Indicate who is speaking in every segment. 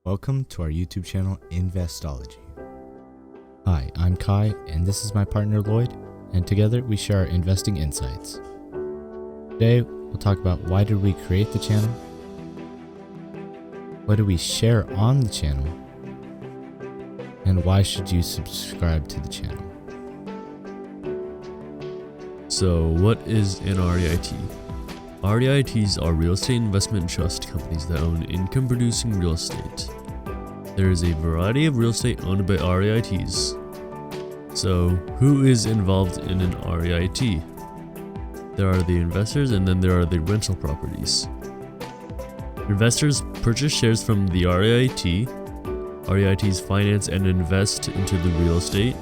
Speaker 1: Welcome to our YouTube channel, Investology. Hi, I'm Kai, and this is my partner Lloyd, and together we share our investing insights. Today, we'll talk about why did we create the channel, what do we share on the channel, and why should you subscribe to the channel.
Speaker 2: So what is an REIT? REITs are real estate investment trust companies that own income-producing real estate. There is a variety of real estate owned by REITs. So who is involved in an REIT? There are the investors and then there are the rental properties. Investors purchase shares from the REIT. REITs finance and invest into the real estate.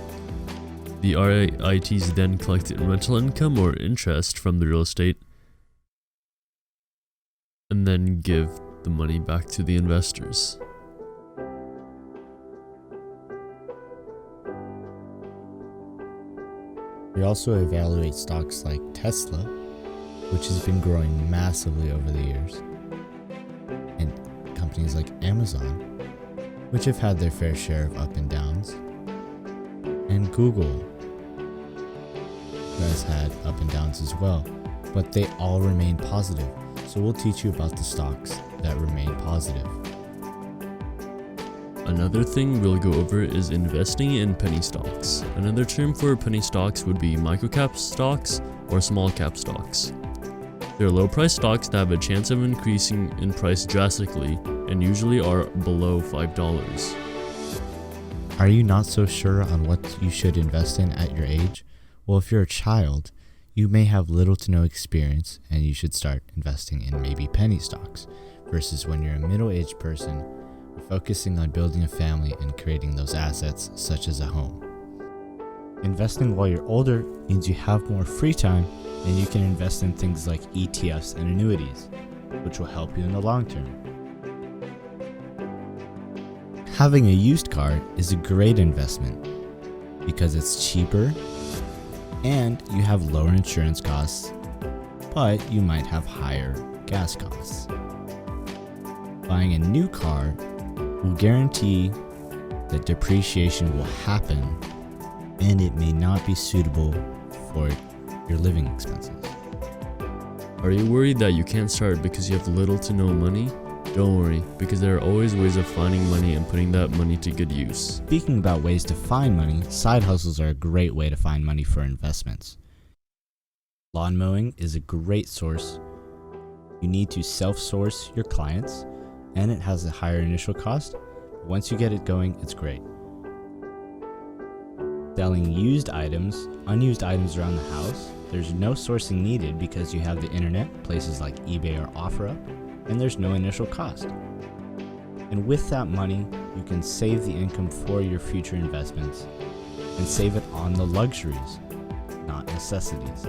Speaker 2: The REITs then collect rental income or interest from the real estate and then give the money back to the investors.
Speaker 1: We also evaluate stocks like Tesla, which has been growing massively over the years, and companies like Amazon, which have had their fair share of up and downs, and Google, who has had up and downs as well, but they all remain positive. So we'll teach you about the stocks that remain positive.
Speaker 2: Another thing we'll go over is investing in penny stocks. Another term for penny stocks would be microcap stocks or small cap stocks. They're low price stocks that have a chance of increasing in price drastically and usually are below $5.
Speaker 1: Are you not so sure on what you should invest in at your age? Well, if you're a child, you may have little to no experience and you should start investing in maybe penny stocks, versus when you're a middle-aged person, you're focusing on building a family and creating those assets such as a home. Investing while you're older means you have more free time and you can invest in things like ETFs and annuities, which will help you in the long term. Having a used car is a great investment because it's cheaper and you have lower insurance costs, but you might have higher gas costs. Buying a new car will guarantee that depreciation will happen and it may not be suitable for your living expenses.
Speaker 2: Are you worried that you can't start because you have little to no money? Don't worry, because there are always ways of finding money and putting that money to good use.
Speaker 1: Speaking about ways to find money, side hustles are a great way to find money for investments. Lawn mowing is a great source. You need to self-source your clients, and it has a higher initial cost. Once you get it going, it's great. Selling used items, unused items around the house, there's no sourcing needed because you have the internet, places like eBay or OfferUp, and there's no initial cost. And with that money, you can save the income for your future investments and save it on the luxuries, not necessities.